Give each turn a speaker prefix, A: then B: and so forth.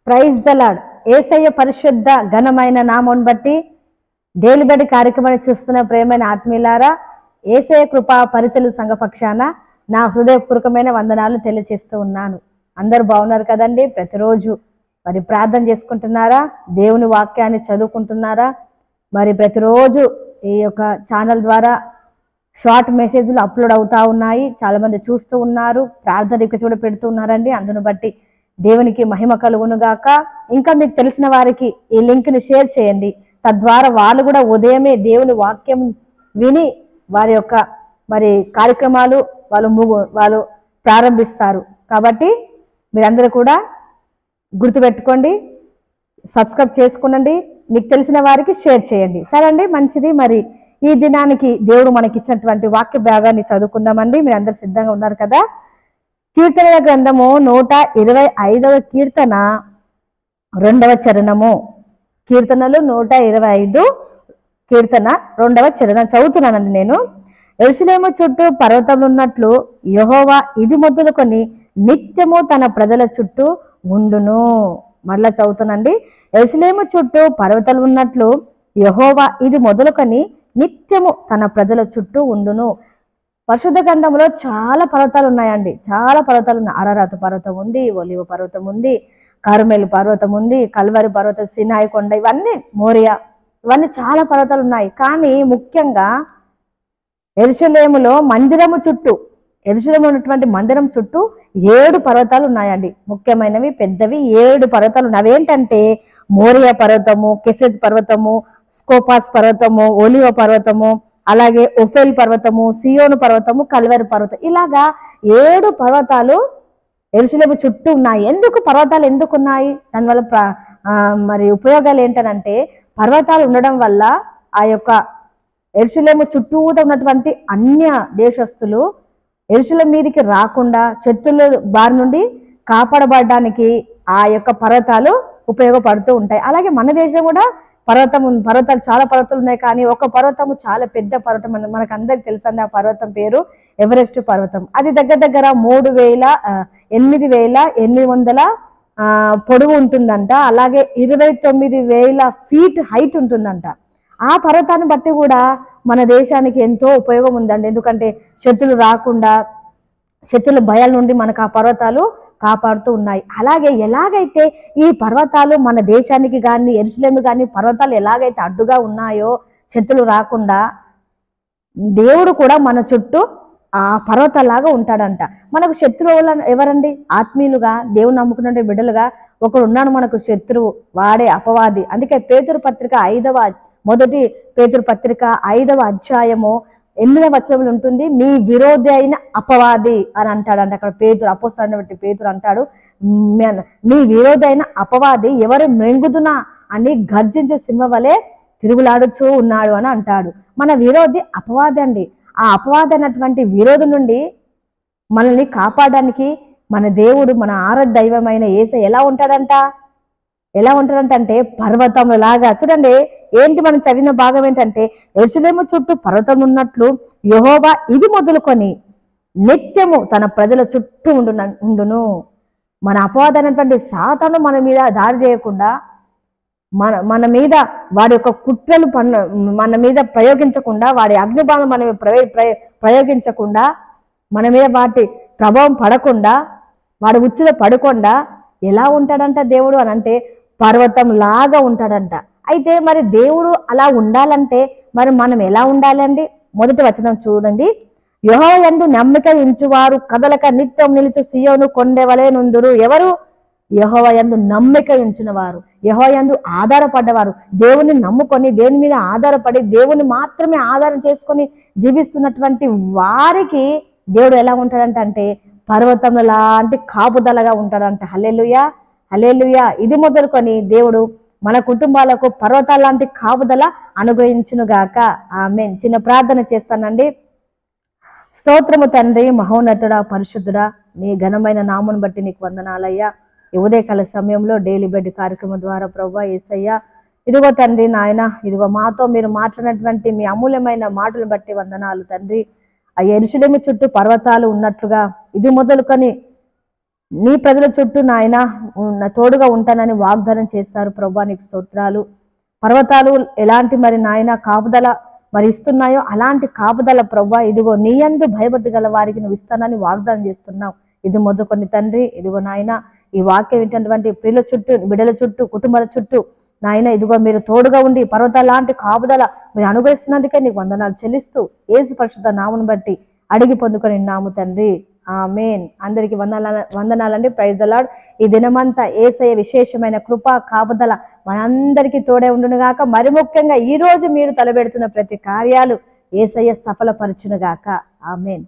A: Praise the lord. యేసయ్య పరిశుద్ధ ఘనమైన నామమును బట్టి డైలీ బడి కార్యక్రమాన్ని చూస్తున్న ప్రేమైన ఆత్మీయులారా, యేసయ్య కృపా పరిచర్య సంఘ పక్షాన నా హృదయపూర్వకమైన వందనాలు తెలియజేస్తూ ఉన్నాను. అందరూ బాగున్నారు కదండి? ప్రతిరోజు మరి ప్రార్థన చేసుకుంటున్నారా? దేవుని వాక్యాన్ని చదువుకుంటున్నారా? మరి ప్రతిరోజు ఈ యొక్క ఛానల్ ద్వారా షార్ట్ మెసేజ్లు అప్లోడ్ అవుతా ఉన్నాయి. చాలా మంది చూస్తూ ఉన్నారు, ప్రార్థన రిక్వెస్ట్ కూడా పెడుతూ ఉన్నారండి. అందును బట్టి దేవునికి మహిమ కలుగును గాక. ఇంకా మీకు తెలిసిన వారికి ఈ లింక్ని షేర్ చేయండి. తద్వారా వాళ్ళు కూడా ఉదయమే దేవుని వాక్యం విని వారి యొక్క మరి కార్యక్రమాలు వాళ్ళు ప్రారంభిస్తారు. కాబట్టి మీరందరూ కూడా గుర్తుపెట్టుకోండి, సబ్స్క్రైబ్ చేసుకునండి, మీకు తెలిసిన వారికి షేర్ చేయండి. సరే అండి, మంచిది. మరి ఈ దినానికి దేవుడు మనకి ఇచ్చినటువంటి వాక్య భాగాన్ని చదువుకుందామండి. మీరు అందరు సిద్ధంగా ఉన్నారు కదా? కీర్తనల గ్రంథము 125వ కీర్తన 2వ చరణము. కీర్తనలు 125 కీర్తన 2వ చరణం చదువుతున్నానండి నేను. యెరూషలేము చుట్టూ పర్వతములు ఉన్నట్లు యెహోవా ఇది మొదలుకొని నిత్యము తన ప్రజల చుట్టూ ఉండును. మరలా చదువుతానండి. యెరూషలేము చుట్టూ పర్వతాలు ఉన్నట్లు యెహోవా ఇది మొదలుకొని నిత్యము తన ప్రజల చుట్టూ ఉండును. పరిశుద్ధ గ్రంథంలో చాలా పర్వతాలు ఉన్నాయండి, చాలా పర్వతాలు ఉన్నాయి. అరారాతు పర్వతం ఉంది, ఒలివ పర్వతం ఉంది, కర్మెలు పర్వతం ఉంది, కల్వరి పర్వతం, సినాయి కొండ, ఇవన్నీ మోరియా, ఇవన్నీ చాలా పర్వతాలు ఉన్నాయి. కానీ ముఖ్యంగా యెరూషలేములో మందిరము చుట్టూ, యెరూషలేము ఉన్నటువంటి మందిరం చుట్టూ 7 పర్వతాలు ఉన్నాయండి. ముఖ్యమైనవి, పెద్దవి 7 పర్వతాలు ఉన్నాయి. అవేంటంటే మోరియా పర్వతము, కెసెద్ పర్వతము, స్కోపాస్ పర్వతము, ఒలివ పర్వతము, అలాగే ఒఫెల్ పర్వతము, సియోను పర్వతము, కల్వరి పర్వతం. ఇలాగా 7 పర్వతాలు యెరూషలేము చుట్టూ ఉన్నాయి. ఎందుకు పర్వతాలు ఎందుకు ఉన్నాయి? దానివల్ల మరి ఉపయోగాలు ఏంటనంటే, పర్వతాలు ఉండడం వల్ల ఆ యొక్క యెరూషలేము చుట్టూతో ఉన్నటువంటి అన్య దేశస్తులు యెరూషలేము మీదకి రాకుండా శత్రుల బారి నుండి కాపాడబడడానికి ఆ యొక్క పర్వతాలు ఉపయోగపడుతూ ఉంటాయి. అలాగే మన దేశం కూడా పర్వతాలు చాలా పర్వతాలు ఉన్నాయి. కానీ ఒక పర్వతము, చాలా పెద్ద పర్వతం మనకు అందరికి తెలుసండి. ఆ పర్వతం పేరు ఎవరెస్ట్ పర్వతం. అది దగ్గర 8,800 పొడవు ఉంటుందంట. అలాగే 29,000 ఫీట్ హైట్ ఉంటుందంట. ఆ పర్వతాన్ని బట్టి కూడా మన దేశానికి ఎంతో ఉపయోగం ఉందండి. ఎందుకంటే శత్రులు రాకుండా, శత్రుల భయాల నుండి మనకు ఆ పర్వతాలు కాపాడుతూ ఉన్నాయి. అలాగే ఎలాగైతే ఈ పర్వతాలు మన దేశానికి కానీ, యెరూషలేము కానీ పర్వతాలు ఎలాగైతే అడ్డుగా ఉన్నాయో శత్రులు రాకుండా, దేవుడు కూడా మన చుట్టూ ఆ పర్వతాలాగా ఉంటాడంట. మనకు శత్రువులు ఎవరండి? ఆత్మీయులుగా, దేవుని నమ్ముకున్న బిడ్డలుగా ఒకడు ఉన్నాడు మనకు శత్రువు, వాడే అపవాది. అందుకే పేతురు పత్రిక 1 పేతురు పత్రిక 5వ అధ్యాయము 8వ వచనంలో ఉంటుంది, మీ విరోధి అయిన అపవాది అని అంటాడంట. అక్కడ పేతురు, అపోస్తలుడైన బట్టి పేతురు అంటాడు, మీ విరోధి అయిన అపవాది ఎవరు మృంగుదునా అని గర్జించే సింహం వలె తిరుగులాడుచూ ఉన్నాడు అని అంటాడు. మన విరోధి అపవాది అండి. ఆ అపవాది అన్నటువంటి విరోధి నుండి మనల్ని కాపాడడానికి మన దేవుడు, మన ఆరాధ్య దైవమైన యేసయ్య ఎలా ఉంటాడంటే పర్వతముల లాగా. చూడండి, ఏంటి మనం చదివిన భాగం ఏంటంటే, యెరూషలేము చుట్టూ పర్వతం ఉన్నట్లు యెహోవా ఇది మొదలుకొని నిత్యము తన ప్రజల చుట్టూ ఉండును. మన అపవాది అనేటువంటి సాతాను మన మీద దాడి చేయకుండా, మన మీద వాడి యొక్క కుట్రలు మన మీద ప్రయోగించకుండా, వాడి అగ్నిబాణం మన మీద ప్రయోగించకుండా, మన మీద వాటి ప్రభావం పడకుండా, వాడి ఉచ్చులో పడకుండా ఎలా ఉంటాడంట దేవుడు అని అంటే పర్వతం లాగా ఉంటాడంట. అయితే మరి దేవుడు అలా ఉండాలంటే మరి మనం ఎలా ఉండాలండి? మొదటి వచనం చూడండి. యెహోవా యందు నమ్మిక ఉంచువారు కదలక నిత్యం నిలుచు సియోను కొండెవలే నుందురు. ఎవరు? యెహోవా యందు నమ్మిక ఉంచిన వారు, యెహోవా యందు ఆధారపడ్డవారు, దేవుని నమ్ముకొని, దేవుని మీద ఆధారపడి, దేవుని మాత్రమే ఆధారం చేసుకొని జీవిస్తున్నటువంటి వారికి దేవుడు ఎలా ఉంటాడంటే పర్వతం లాంటి కాపుదలగా ఉంటాడంట. హల్లెలూయా, హల్లెలూయా. ఇది మొదలుకొని దేవుడు మన కుటుంబాలకు పర్వతాల లాంటి కాపుదల అనుగ్రహించునుగాక. ఆమేన్. చిన్న ప్రార్థన చేస్తానండి. స్తోత్రము తండ్రి, మహోన్నతుడా, పరిశుద్ధుడా, నీ ఘనమైన నామమును బట్టి నీకు వందనాలయ్యా. ఈ ఉదయకాల సమయంలో డైలీ బెడ్ కార్యక్రమం ద్వారా ప్రభువా యేసయ్యా, ఇదిగో తండ్రి నాయన, ఇదిగో మాతో మీరు మాట్లాడినటువంటి మీ అమూల్యమైన మాటలను బట్టి వందనాలు తండ్రి. ఆ యెరూషలేము చుట్టూ పర్వతాలు ఉన్నట్లుగా ఇది మొదలుకొని నీ ప్రజల చుట్టూ నాయన తోడుగా ఉంటానని వాగ్దానం చేస్తారు ప్రభా, నీకు స్తోత్రాలు. పర్వతాలు ఎలాంటి మరి నాయన కాపుదల మరి ఇస్తున్నాయో అలాంటి కాపుదల ప్రభా, ఇదిగో నీ యందు భయభక్తి గల వారికి నువ్వు ఇస్తానని వాగ్దానం చేస్తున్నావు. ఇది మొదలుకొని తండ్రి, ఇదిగో నాయన ఈ వాక్యం వింటున్నటువంటి ప్రియుల చుట్టూ, బిడ్డల చుట్టూ, కుటుంబాల చుట్టూ నాయన ఇదిగో మీరు తోడుగా ఉండి పర్వతాల లాంటి కాపుదల మీరు అనుగ్రహిస్తున్నందుకే నీకు వందనాలు చెల్లిస్తూ యేసు పరిశుద్ధ నామమును బట్టి అడిగి పొందుకొని నాము తండ్రి, ఆమేన్. అందరికి వందనాలండి. Praise the Lord. ఈ దినమంతా యేసయ్య విశేషమైన కృప కాపుదల మనందరికీ తోడే ఉండును గాక. మరి ముఖ్యంగా ఈ రోజు మీరు తలబెడుతున్న ప్రతి కార్యాలు యేసయ్య సఫలపరచును గాక. ఆమేన్.